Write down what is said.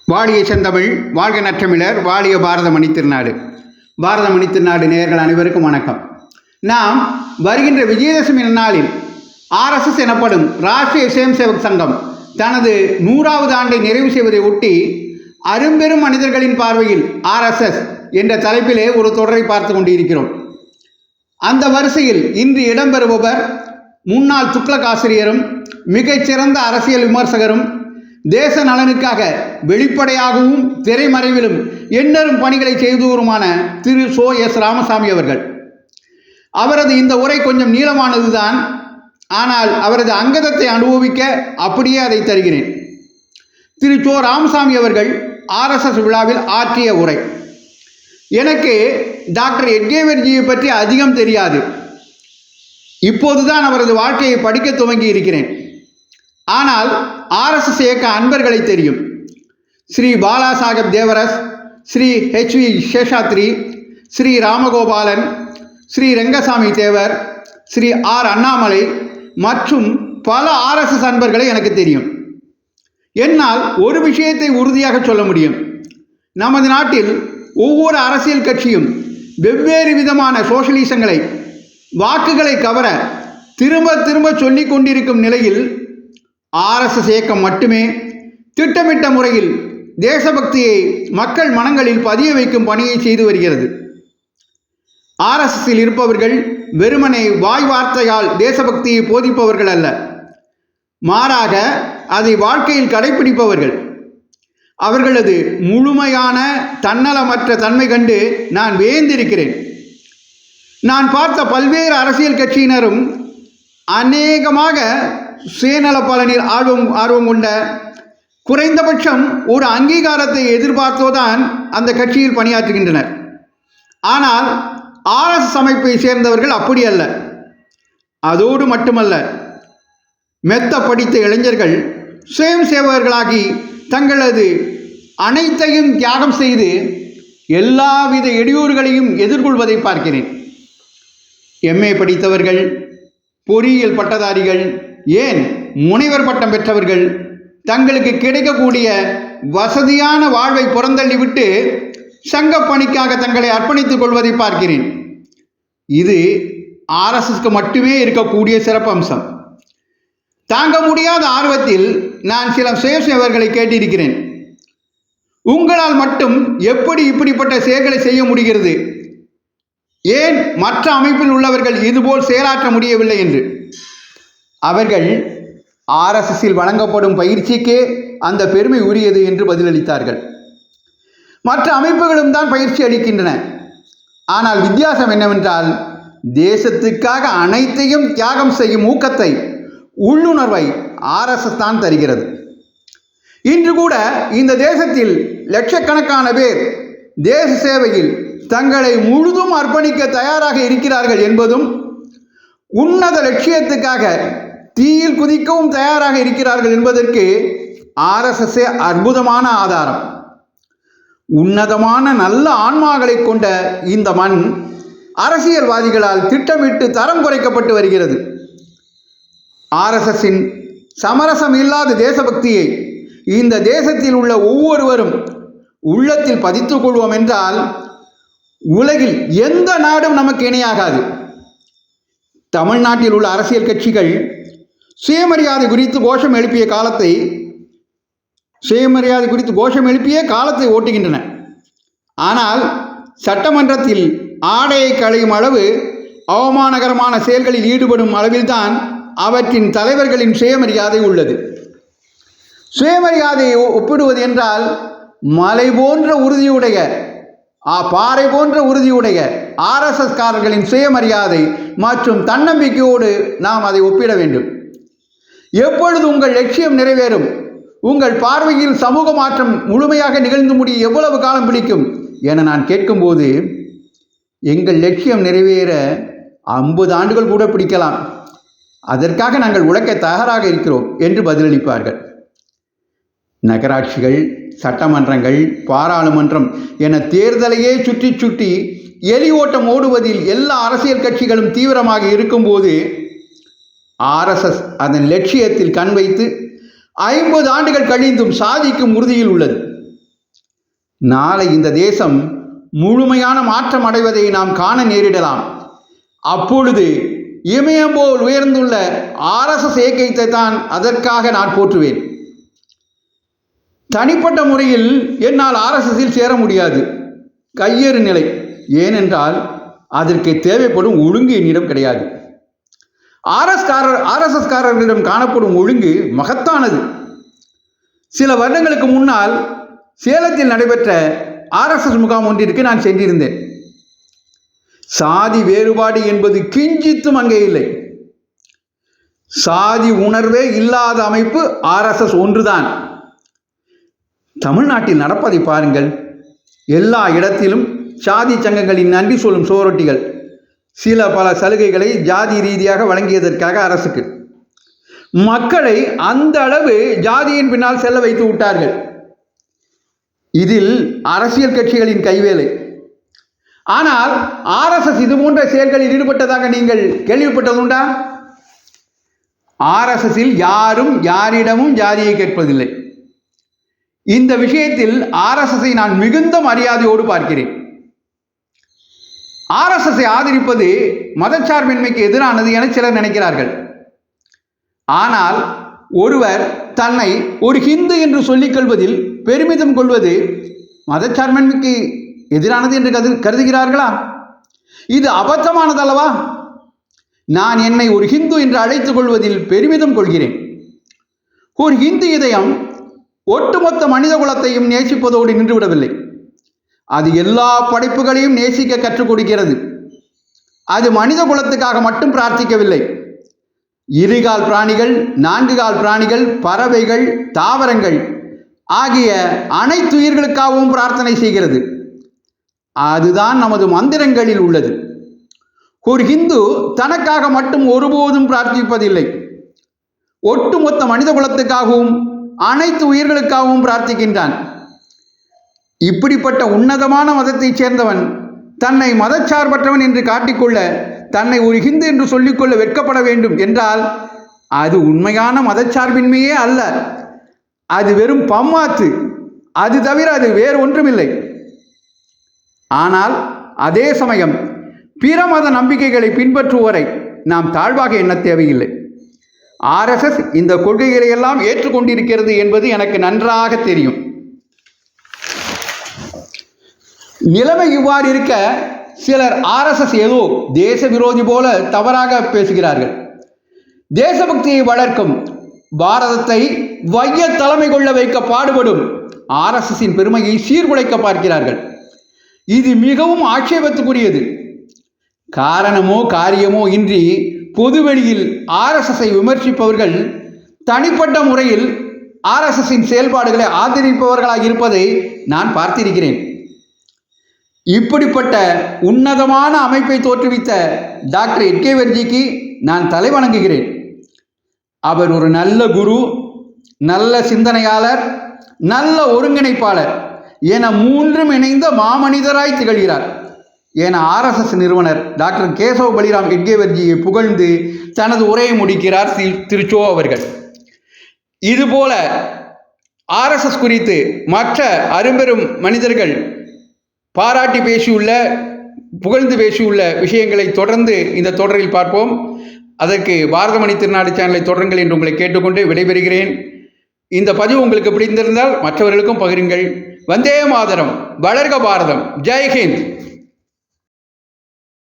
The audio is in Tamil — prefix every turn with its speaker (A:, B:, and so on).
A: வாழிய செந்தமிழ், வாழ்க நற்றமிழர், வாழிய பாரத மணித்திருநாடு. பாரத மணித்திருநாடு நேயர்கள் அனைவருக்கும் வணக்கம். நாம் வருகின்ற விஜயதசமி நாளில் ஆர்எஸ்எஸ் எனப்படும் ராஷ்டிரிய சுயம் சேவக் சங்கம் தனது 100வது ஆண்டை நிறைவு செய்வதை ஒட்டி அரும்பெரும் மனிதர்களின் பார்வையில் ஆர்எஸ்எஸ் என்ற தலைப்பிலே ஒரு தொடரை பார்த்து கொண்டிருக்கிறோம். அந்த வரிசையில் இன்று இடம்பெறுபவர் முன்னாள் துக்ளக் ஆசிரியரும் மிகச்சிறந்த அரசியல் விமர்சகரும் தேச நலனுக்காக வெளிப்படையாகவும் திரைமறைவிலும் எண்ணரும் பணிகளை செய்தவருமான திரு சோ எஸ் ராமசாமி அவர்கள். அவரது இந்த உரை கொஞ்சம் நீளமானதுதான், ஆனால் அவரது அங்கதத்தை அனுபவிக்க அப்படியே அதை தருகிறேன். திரு சோ ராமசாமி அவர்கள் ஆர்எஸ்எஸ் விழாவில் ஆற்றிய உரை. எனக்கு டாக்டர் எட்கேவர்ஜியை பற்றி அதிகம் தெரியாது. இப்போதுதான் அவரது வாழ்க்கையை படிக்க துவங்கி இருக்கிறேன். ஆனால் ஆர்எஸ்எஸ் இயக்க அன்பர்களை தெரியும். ஸ்ரீ பாலாசாஹெப் தேவரஸ், ஸ்ரீ HV சேஷாத்ரி, ஸ்ரீ ராமகோபாலன், ஸ்ரீ ரெங்கசாமி தேவர், ஸ்ரீ R அண்ணாமலை மற்றும் பல ஆர்எஸ்எஸ் அன்பர்களை எனக்கு தெரியும். என்னால் ஒரு விஷயத்தை உறுதியாக சொல்ல முடியும். நமது நாட்டில் ஒவ்வொரு அரசியல் கட்சியும் வெவ்வேறு விதமான சோஷலிசங்களை, வாக்குகளை கவர திரும்ப திரும்ப சொல்லிக் கொண்டிருக்கும் நிலையில் ஆர்எஸ்எஸ் இயக்கம் மட்டுமே திட்டமிட்ட முறையில் தேசபக்தியை மக்கள் மனங்களில் பதிய வைக்கும் பணியை செய்து வருகிறது. ஆர்எஸ்எஸ்ஸில் இருப்பவர்கள் வெறுமனை வாய் வார்த்தையால் தேசபக்தியை போதிப்பவர்கள் அல்ல, மாறாக அதை வாழ்க்கையில் கடைபிடிப்பவர்கள். அவர்களது முழுமையான தன்னலமற்ற தன்மை கண்டு நான் வியந்திருக்கிறேன். நான் பார்த்த பல்வேறு அரசியல் கட்சியினரும் அநேகமாக சுயநல பலனில் ஆர்வம் கொண்ட, குறைந்தபட்சம் ஒரு அங்கீகாரத்தை எதிர்பார்த்தோதான் அந்த கட்சியில் பணியாற்றுகின்றனர். ஆனால் ஆர்எஸ்எஸ் அமைப்பை சேர்ந்தவர்கள் அப்படி அல்ல. அதோடு மட்டுமல்ல, மெத்த படித்த இளைஞர்கள் சுயம் சேவகர்களாகி தங்களது அனைத்தையும் தியாகம் செய்து எல்லாவித இடையூறுகளையும் எதிர்கொள்வதை பார்க்கிறேன். MA படித்தவர்கள், பொறியியல் பட்டதாரிகள், ஏன் முனைவர் பட்டம் பெற்றவர்கள் தங்களுக்கு கிடைக்கக்கூடிய வசதியான வாழ்வை புறந்தள்ளிவிட்டு சங்க பணிக்காக தங்களை அர்ப்பணித்துக் கொள்வதை பார்க்கிறேன். இது ஆர்எஸ்எஸ்க்கு மட்டுமே இருக்கக்கூடிய சிறப்பம்சம். தாங்க முடியாத ஆர்வத்தில் நான் சில சுயசேவர்களை கேட்டிருக்கிறேன். உங்களால் மட்டும் எப்படி இப்படிப்பட்ட செயல்களை செய்ய முடிகிறது, ஏன் மற்ற அமைப்பில் உள்ளவர்கள் இதுபோல் செயலாற்ற முடியவில்லை என்று. அவர்கள் ஆர்எஸ்எஸ்ஸில் வழங்கப்படும் பயிற்சிக்கே அந்த பெருமை உரியது என்று பதிலளித்தார்கள். மற்ற அமைப்புகளும் தான் பயிற்சி அளிக்கின்றன. ஆனால் வித்தியாசம் என்னவென்றால், தேசத்துக்காக அனைத்தையும் தியாகம் செய்யும் ஊக்கத்தை, உள்ளுணர்வை ஆர்எஸ்எஸ் தான் தருகிறது. இன்று கூட இந்த தேசத்தில் லட்சக்கணக்கான பேர் தேச சேவையில் தங்களை முழுதும் அர்ப்பணிக்க தயாராக இருக்கிறார்கள் என்பதும், உன்னத லட்சியத்துக்காக தீயில் குதிக்கவும் தயாராக இருக்கிறார்கள் என்பதற்கு ஆர்எஸ்எஸ்ஸே அற்புதமான ஆதாரம். உன்னதமான நல்ல ஆன்மாக்களை கொண்ட இந்த மண் அரசியல்வாதிகளால் திட்டமிட்டு தரம் குறைக்கப்பட்டு வருகிறது. ஆர்எஸ்எஸ்ஸின் சமரசம் இல்லாத தேசபக்தியை இந்த தேசத்தில் உள்ள ஒவ்வொருவரும் உள்ளத்தில் பதித்துக் கொள்வோம் என்றால் உலகில் எந்த நாடும் நமக்கு இணையாகாது. தமிழ்நாட்டில் உள்ள அரசியல் கட்சிகள் சுயமரியாதை குறித்து கோஷம் எழுப்பிய காலத்தை ஓட்டுகின்றன. ஆனால் சட்டமன்றத்தில் ஆடையை களையும் அளவு அவமானகரமான செயல்களில் ஈடுபடும் அளவில்தான் அவற்றின் தலைவர்களின் சுயமரியாதை உள்ளது. சுயமரியாதையை ஒப்பிடுவது என்றால் மலை போன்ற உறுதியுடைய, பாறை போன்ற உறுதியுடைய ஆர்எஸ்எஸ் காரர்களின் சுயமரியாதை மற்றும் தன்னம்பிக்கையோடு நாம் அதை ஒப்பிட வேண்டும். எப்பொழுது உங்கள் லட்சியம் நிறைவேறும், உங்கள் பார்வையில் சமூக மாற்றம் முழுமையாக நிகழ்ந்து முடிய எவ்வளவு காலம் பிடிக்கும் என நான் கேட்கும்போது, எங்கள் லட்சியம் நிறைவேற 50 ஆண்டுகள் கூட பிடிக்கலாம், அதற்காக நாங்கள் உழைக்க தயாராக இருக்கிறோம் என்று பதிலளிப்பார்கள். நகராட்சிகள், சட்டமன்றங்கள், பாராளுமன்றம் என தேர்தலையே சுற்றி சுற்றி எலி ஓட்டம் ஓடுவதில் எல்லா அரசியல் கட்சிகளும் தீவிரமாக இருக்கும்போது, ஆர்எஸ்எஸ் அதன் லட்சியத்தில் கண் வைத்து 50 ஆண்டுகள் கழிந்தும் சாதிக்கும் உறுதியில் உள்ளது. நாளை இந்த தேசம் முழுமையான மாற்றம் அடைவதை நாம் காண நேரிடலாம். அப்பொழுது இமயம் போல் உயர்ந்துள்ள RSS இயக்கத்தை தான் அதற்காக நான் போற்றுவேன். தனிப்பட்ட முறையில் என்னால் RSSல் சேர முடியாது, கையேறு நிலை. ஏனென்றால் அதற்கு தேவைப்படும் ஒழுங்கு என்னிடம் கிடையாது. RSSகாரர்களிடம் காணப்படும் ஒழுங்கு மகத்தானது. சில வருடங்களுக்கு முன்னால் சேலத்தில் நடைபெற்ற RSS முகாம் ஒன்றிற்கு நான் சென்றிருந்தேன். சாதி வேறுபாடு என்பது கிஞ்சித்தும் அங்கே இல்லை. சாதி உணர்வே இல்லாத அமைப்பு RSS ஒன்றுதான். தமிழ்நாட்டில் நடப்பதை பாருங்கள். எல்லா இடத்திலும் சாதி சங்கங்களின் நன்றி சொல்லும் சுவரொட்டிகள், சில பல சலுகைகளை ஜாதி ரீதியாக வழங்கியதற்காக அரசுக்கு. மக்களை அந்த அளவு ஜாதியின் பின்னால் செல்ல வைத்து விட்டார்கள். இதில் அரசியல் கட்சிகளின் கைவேலை. ஆனால் RSS இது போன்ற செயல்களில் ஈடுபட்டதாக நீங்கள் கேள்விப்பட்டதுண்டா? RSSல் யாரும் யாரிடமும் ஜாதியை கேட்பதில்லை. இந்த விஷயத்தில் RSSஐ நான் மிகுந்த மரியாதையோடு பார்க்கிறேன். RSSஐ ஆதரிப்பது மதச்சார்பின்மைக்கு எதிரானது என சிலர் நினைக்கிறார்கள். ஆனால் ஒருவர் தன்னை ஒரு ஹிந்து என்று சொல்லிக் கொள்வதில் பெருமிதம் கொள்வது மதச்சார்பின்மைக்கு எதிரானது என்று கருதுகிறார்களா? இது அபத்தமானதல்லவா? நான் என்னை ஒரு ஹிந்து என்று அழைத்துக் கொள்வதில் பெருமிதம் கொள்கிறேன். ஒரு ஹிந்து இதயம் ஒட்டுமொத்த மனித குலத்தையும் நேசிப்பதோடு நின்றுவிடவில்லை. அது எல்லா படைப்புகளையும் நேசிக்க கற்றுக் கொடுக்கிறது. அது மனித குலத்துக்காக மட்டும் பிரார்த்திக்கவில்லை. இருகால் பிராணிகள், 4 கால் பிராணிகள், பறவைகள், தாவரங்கள் ஆகிய அனைத்து உயிர்களுக்காகவும் பிரார்த்தனை செய்கிறது. அதுதான் நமது மந்திரங்களில் உள்ளது. ஒரு ஹிந்து தனக்காக மட்டும் ஒருபோதும் பிரார்த்திப்பதில்லை. ஒட்டுமொத்த மனித குலத்துக்காகவும் அனைத்து உயிர்களுக்காகவும் பிரார்த்திக்கின்றான். இப்படிப்பட்ட உன்னதமான மதத்தைச் சேர்ந்தவன் தன்னை மதச்சார்பற்றவன் என்று காட்டிக்கொள்ள, தன்னை ஒரு ஹிந்து என்று சொல்லிக்கொள்ள வெட்கப்பட வேண்டும் என்றால் அது உண்மையான மதச்சார்பின்மையே அல்ல. அது வெறும் பம்மாத்து. அது தவிர அது வேறு ஒன்றுமில்லை. ஆனால் அதே சமயம் பிற மத நம்பிக்கைகளை பின்பற்றுவோரை நாம் தாழ்வாக எண்ண தேவையில்லை. RSS இந்த கொள்கைகளை எல்லாம் ஏற்றுக்கொண்டிருக்கிறது என்பது எனக்கு நன்றாக தெரியும். நிலைமை இவ்வாறு இருக்க சிலர் RSS ஏதோ தேச விரோதி போல தவறாக பேசுகிறார்கள். தேசபக்தியை வளர்க்கும், பாரதத்தை வைய தலைமை கொள்ள வைக்க பாடுபடும் RSSின் பெருமையை சீர்குலைக்க பார்க்கிறார்கள். இது மிகவும் ஆட்சேபத்துக்குரியது. காரணமோ காரியமோ இன்றி பொதுவெளியில் RSSஐ விமர்சிப்பவர்கள் தனிப்பட்ட முறையில் RSSின் செயல்பாடுகளை ஆதரிப்பவர்களாக இருப்பதை நான் பார்த்திருக்கிறேன். இப்படிப்பட்ட உன்னதமான அமைப்பை தோற்றுவித்த டாக்டர் எட்கேவர்ஜிக்கு நான் தலை வணங்குகிறேன். அவர் ஒரு நல்ல குரு, நல்ல சிந்தனையாளர், நல்ல ஒருங்கிணைப்பாளர் என மூன்றும் இணைந்த மாமனிதராய் திகழ்கிறார் என RSS நிறுவனர் டாக்டர் கேசவ் பலிராம் எட்கேவர்ஜியை புகழ்ந்து தனது உரையை முடிக்கிறார் திரு சோ அவர்கள். இதுபோல RSS குறித்து மற்ற அரும்பெரும் மனிதர்கள் பாராட்டி பேசியுள்ள, புகழ்ந்து பேசியுள்ள விஷயங்களை தொடர்ந்து இந்த தொடரில் பார்ப்போம். அதற்கு பாரதமணி திருநாடு சேனலை தொடருங்கள் என்று உங்களை கேட்டுக்கொண்டு விடைபெறுகிறேன். இந்த பதிவு உங்களுக்கு பிடித்திருந்தால் மற்றவர்களுக்கும் பகிருங்கள். வந்தே மாதரம், வளர்க பாரதம், ஜெய் ஹிந்த்.